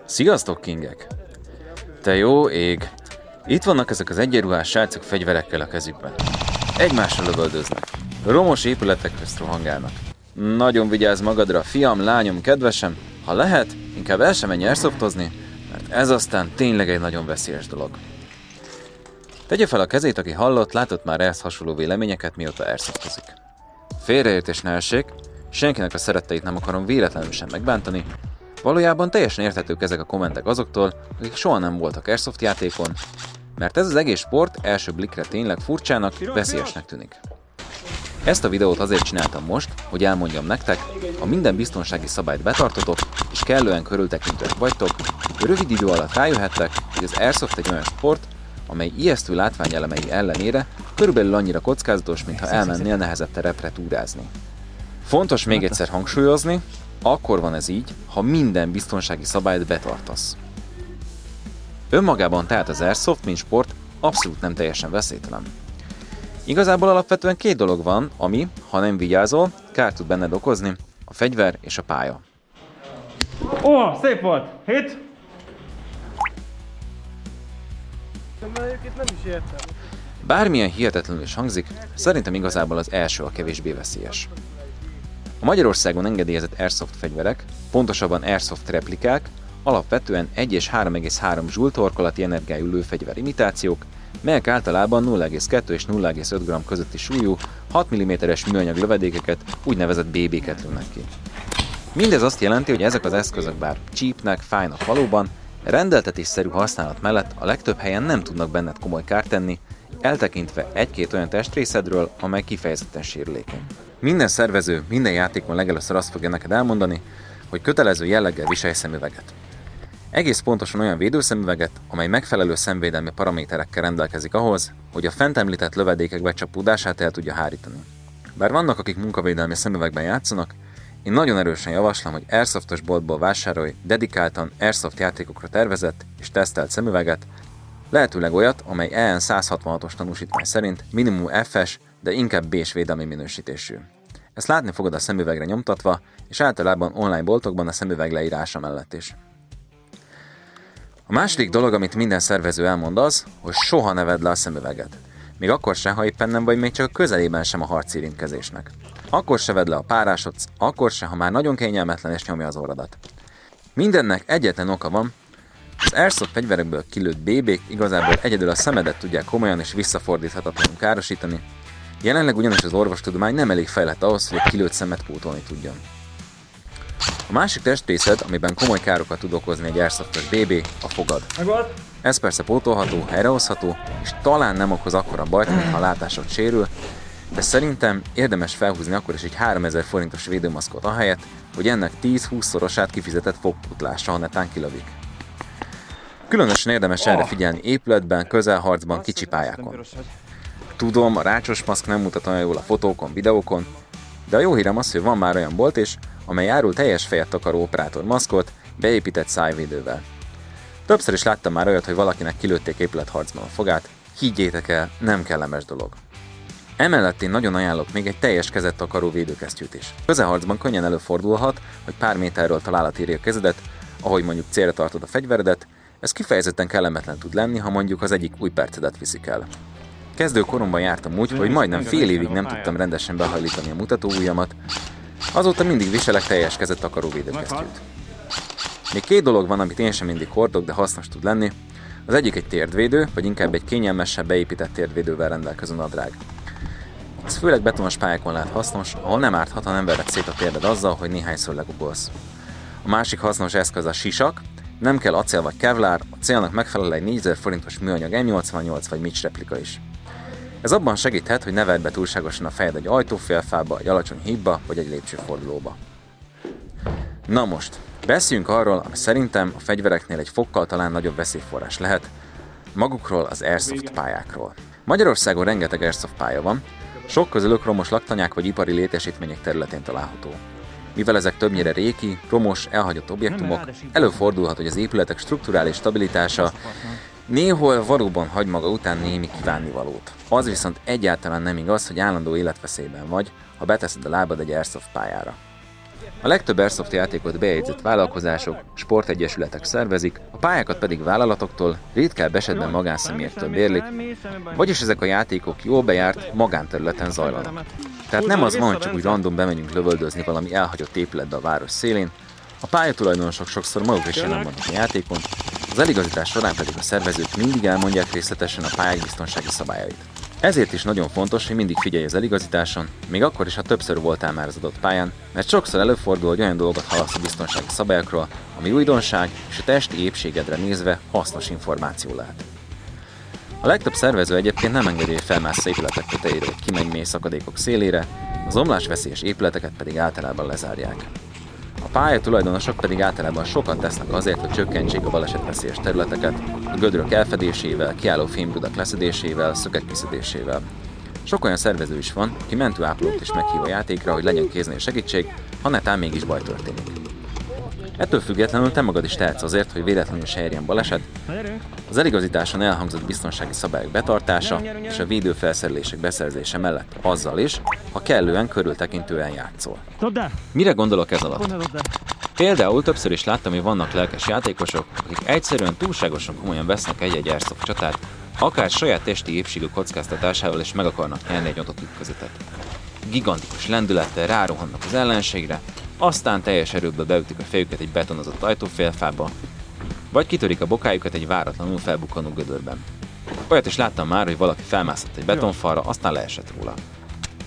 Sziasztok, kingek! Te jó ég! Itt vannak ezek az egyenruhás srácok fegyverekkel a kezükben. Egymással lövöldöznek. Romos épületek közt rohangálnak. Nagyon vigyázz magadra, fiam, lányom, kedvesem! Ha lehet, inkább el sem menj airsoftozni, mert ez aztán tényleg egy nagyon veszélyes dolog. Tegye fel a kezét, aki hallott, látott már ehhez hasonló véleményeket, mióta airsoftozik. Félreértés ne essék, senkinek a szeretteit nem akarom véletlenül sem megbántani. Valójában teljesen érthetők ezek a kommentek azoktól, akik soha nem voltak airsoft játékon, mert ez az egész sport első blikre tényleg furcsának, veszélyesnek tűnik. Ezt a videót azért csináltam most, hogy elmondjam nektek, ha minden biztonsági szabályt betartotok, és kellően körültekintőek vagytok, rövid idő alatt rájöhettek, hogy az airsoft egy olyan sport, amely ijesztő látványelemei ellenére körülbelül annyira kockázatos, mintha elmennél nehezebb terepre túrázni. Fontos még egyszer hangsúlyozni, akkor van ez így, ha minden biztonsági szabályt betartasz. Önmagában tehát az airsoft, mint sport, abszolút nem teljesen veszélytelen. Igazából alapvetően két dolog van, ami, ha nem vigyázol, kárt tud benned okozni, a fegyver és a pálya. Ó, szép volt! Hit! Nem is értem. Bármilyen hihetetlenül is hangzik, szerintem igazából az első a kevésbé veszélyes. A Magyarországon engedélyezett airsoft fegyverek, pontosabban airsoft replikák, alapvetően 1 és 3,3 joule torkolati energiájú lőfegyver imitációk, melyek általában 0,2 és 0,5 g közötti súlyú 6 mm-es műanyag lövedékeket, úgynevezett BB-ket lőnek ki. Mindez azt jelenti, hogy ezek az eszközök bár csípnek, fájnak valóban, rendeltetésszerű használat mellett a legtöbb helyen nem tudnak benned komoly kárt tenni, eltekintve egy-két olyan testrészedről, amely kifejezetten sérülékeny. Minden szervező, minden játékon legelőször azt fogja neked elmondani, hogy kötelező jelleggel viselj szemüveget. Egész pontosan olyan védőszemüveget, amely megfelelő szemvédelmi paraméterekkel rendelkezik ahhoz, hogy a fent említett lövedékek becsapódását el tudja hárítani. Bár vannak, akik munkavédelmi szemüvegben játszanak, én nagyon erősen javaslom, hogy airsoftos boltból vásárolj dedikáltan airsoft játékokra tervezett és tesztelt szemüveget, lehetőleg olyat, amely EN 166-os tanúsítvány szerint minimum F-es, de inkább B-s védelmi minősítésű. Ezt látni fogod a szemüvegre nyomtatva, és általában online boltokban a szemüveg leírása mellett is. A második dolog, amit minden szervező elmond az, hogy soha ne vedd le a szemüveget. Még akkor sem, ha éppen nem vagy még csak a közelében sem a harci érintkezésnek. Akkor se vedd le a párásodsz, akkor se, ha már nagyon kényelmetlen és nyomja az orradat. Mindennek egyetlen oka van, az airsoft fegyverekből kilőtt BB-k igazából egyedül a szemedet tudják komolyan és visszafordíthatatlanul károsítani, jelenleg ugyanis az orvostudomány nem elég fejlett ahhoz, hogy egy kilőtt szemet pótolni tudjon. A másik testrészed, amiben komoly károkat tud okozni egy airsoftos BB, a fogad. Ez persze pótolható, helyrehozható, és talán nem okoz akkora bajt, mintha a látásod sérül, de szerintem érdemes felhúzni akkor is egy 3000 forintos védőmaszkot ahelyett, hogy ennek 10-20-szorosát kifizetett fogputlásra, ha netán kilövik. Különösen érdemes erre figyelni épületben, közelharcban, kicsi pályákon. Tudom, a rácsos maszk nem mutat olyan jól a fotókon, videókon, de a jó hírem az, hogy van már olyan bolt is, amely árul teljes fejet takaró operátor maszkot, beépített szájvédővel. Többször is láttam már olyat, hogy valakinek kilőtték épületharcban a fogát, higgyétek el, nem kellemes dolog. Emellett én nagyon ajánlok még egy teljes kezet takaró védőkesztyűt is. Közelharcban könnyen előfordulhat, hogy pár méterről találat éri a kezedet, ahogy mondjuk célra tartod a fegyveredet, ez kifejezetten kellemetlen tud lenni, ha mondjuk az egyik új percedet viszik el. Kezdő koromban jártam úgy, hogy majdnem fél évig nem tudtam rendesen behajlítani a mutatóujjamat, azóta mindig viselek teljes kezet takaró védőkesztyűt. Még két dolog van, amit én sem mindig hordok, de hasznos tud lenni. Az egyik egy térdvédő, vagy inkább egy kényelmesebb beépített térdvédővel rendelkező nadrág. Ez főleg betonos pályákon lehet hasznos, ahol nem árthat, ha nem vered szét a térded azzal, hogy néhányszor legugolsz. A másik hasznos eszköz a sisak, nem kell acél vagy kevlár, a célnak megfelel egy 4000 forintos műanyag M88 vagy Mitch replika is. Ez abban segíthet, hogy ne verd be túlságosan a fejed egy ajtófélfába, egy alacsony hídba vagy egy lépcsőfordulóba. Na most, beszéljünk arról, ami szerintem a fegyvereknél egy fokkal talán nagyobb veszélyforrás lehet, magukról az airsoft pályákról. Magyarországon rengeteg airsoft pálya van, sok közülük romos laktanyák vagy ipari létesítmények területén található. Mivel ezek többnyire régi, romos, elhagyott objektumok, előfordulhat, hogy az épületek strukturális stabilitása néhol valóban hagy maga után némi kívánnivalót. Az viszont egyáltalán nem igaz, hogy állandó életveszélyben vagy, ha beteszed a lábad egy airsoft pályára. A legtöbb Airsoft játékot bejegyzett vállalkozások, sportegyesületek szervezik, a pályákat pedig vállalatoktól, ritkább esetben magánszemélyektől bérlik, vagyis ezek a játékok jól bejárt magánterületen zajlanak. Tehát nem az van, hogy csak úgy random bemegyünk lövöldözni valami elhagyott épületbe a város szélén, a pályatulajdonosok sokszor maguk is jelen vannak a játékon, az eligazítás során pedig a szervezők mindig elmondják részletesen a pályák biztonsági szabályait. Ezért is nagyon fontos, hogy mindig figyelj az eligazításon, még akkor is, ha többször voltál már az adott pályán, mert sokszor előfordul, hogy olyan dolgot hallasz a biztonsági szabályokról, ami újdonság és a testi épségedre nézve hasznos információ lehet. A legtöbb szervező egyébként nem engedi, hogy felmászz épületek tetejére vagy kimegy mély szakadékok szélére, az omlásveszélyes épületeket pedig általában lezárják. A pályatulajdonosok pedig általában sokat tesznek azért, hogy csökkentsék a balesetveszélyes területeket, a gödrök elfedésével, kiálló fémrudak leszedésével, szögek kiszedésével. Sok olyan szervező is van, aki mentőápolót is meghív a játékra, hogy legyen kéznél segítség, ha netán mégis baj történik. Ettől függetlenül te magad is tehetsz azért, hogy véletlenül se érjen baleset. Az eligazításon elhangzott biztonsági szabályok betartása és a védőfelszerelések beszerzése mellett azzal is, ha kellően körültekintően játszol. Mire gondolok ez alatt? Például többször is láttam, hogy vannak lelkes játékosok, akik egyszerűen túlságosan komolyan vesznek egy-egy Airsoft csatát, akár saját testi épségük kockáztatásával is meg akarnak nyerni egy adott ütközetet. Gigantikus lendülettel rárohannak az ellenségre, aztán teljes erőből beütik a fejüket egy betonozott ajtófélfába, vagy kitörik a bokájukat egy váratlanul felbukkanó gödörben. Olyat is láttam már, hogy valaki felmászott egy betonfalra, aztán leesett róla.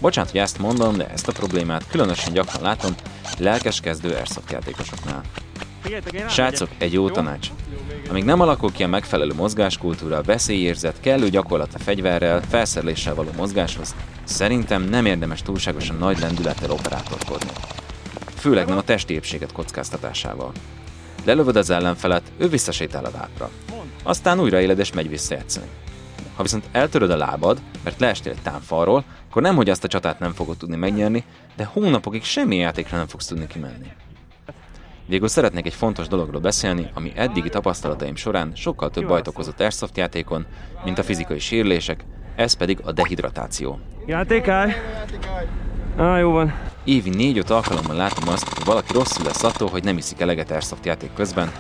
Bocsánat, hogy ezt mondom, de ezt a problémát különösen gyakran látom lelkes kezdő Airsoft játékosoknál. Srácok, egy jó tanács. Amíg nem alakul ki a megfelelő mozgáskultúra, veszélyérzet, kellő gyakorlat a fegyverrel, felszereléssel való mozgáshoz, szerintem nem érdemes túlságosan nagy lendülettel operátorkodni. Főleg nem a testi épséget kockáztatásával. Lelövöd az ellenfelet, ő visszasétál a lábra. Aztán újra éled és megy visszajátszani. Ha viszont eltöröd a lábad, mert leestél egy támfalról, akkor nemhogy azt a csatát nem fogod tudni megnyerni, de hónapokig semmi játékra nem fogsz tudni kimenni. Végül szeretnék egy fontos dologról beszélni, ami eddigi tapasztalataim során sokkal több bajt okozott Airsoft játékon, mint a fizikai sérülések, ez pedig a dehidratáció. Játékálj! Jó van. Évi 4-5 alkalommal látom azt, hogy valaki rosszul lesz attól, hogy nem iszik eleget Airsoft játék közben,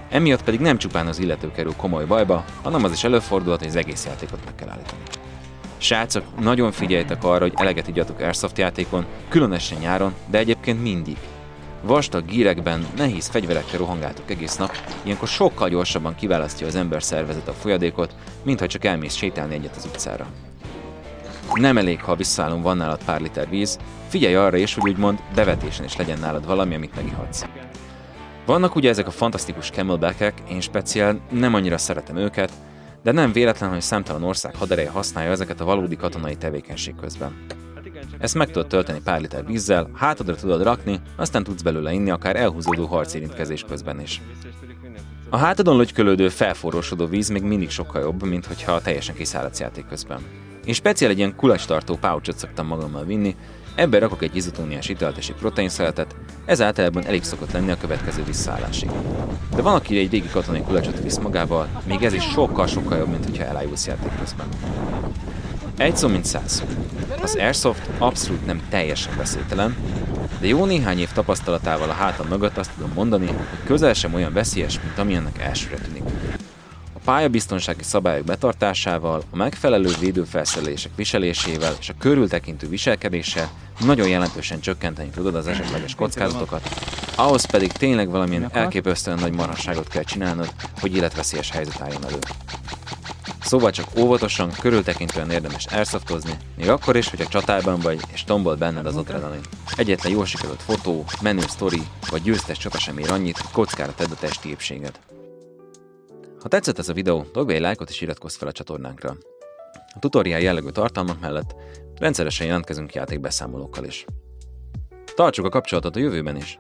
emiatt pedig nem csupán az illető kerül komoly bajba, hanem az is előfordulhat, hogy az egész játékot meg kell állítani. Srácok, nagyon figyeljetek arra, hogy eleget igyatok Airsoft játékon, különösen nyáron, de egyébként mindig. Vastag gírekben, nehéz fegyverekkel rohangáltok egész nap, ilyenkor sokkal gyorsabban kiválasztja az ember szervezet a folyadékot, mintha csak elmész sétálni egyet az utcára. Nem elég, ha visszaállón van nálad pár liter víz, figyelj arra is, hogy úgymond bevetésen is legyen nálad valami, amit megihatsz. Vannak ugye ezek a fantasztikus camelbackek, én speciál nem annyira szeretem őket, de nem véletlen, hogy számtalan ország hadereje használja ezeket a valódi katonai tevékenység közben. Ezt meg tudod tölteni pár liter vízzel, hátadra tudod rakni, aztán tudsz belőle inni akár elhúzódó harcérintkezés közben is. A hátadon lögykölődő, felforrósodó víz még mindig sokkal jobb, mint hogyha teljesen kiszáradsz játék közben. Én speciál egy ilyen kulacstartó pouchot szoktam magammal vinni, ebben rakok egy izotóniás italt és egy proteinszeletet, ez általában elég szokott lenni a következő visszaállásig. De van, aki egy régi katonai kulacsot visz magával, még ez is sokkal-sokkal jobb, mint hogyha elájulsz játék közben. Egy szó mint 100 szó. Az Airsoft abszolút nem teljesen veszélytelen, de jó néhány év tapasztalatával a hátam mögött azt tudom mondani, hogy közel sem olyan veszélyes, mint amilyennek elsőre tűnik. A pályabiztonsági szabályok betartásával, a megfelelő védőfelszerelések viselésével és a körültekintő viselkedéssel nagyon jelentősen csökkenteni tudod az esetleges kockázatokat, ahhoz pedig tényleg valamilyen elképesztően nagy marhasságot kell csinálnod, hogy életveszélyes helyzet álljon elő. Szóval csak óvatosan, körültekintően érdemes airsoftozni, még akkor is, hogy a csatában vagy és tombol benned az adrenalin. Egyetlen jól sikerült fotó, menő sztori vagy győztes csata sem ér annyit, hogy kockára tedd a testi épséged. Ha tetszett ez a videó, dobj be egy lájkot és iratkozz fel a csatornánkra. A tutoriál jellegű tartalmak mellett rendszeresen jelentkezünk játékbeszámolókkal is. Tartsuk a kapcsolatot a jövőben is!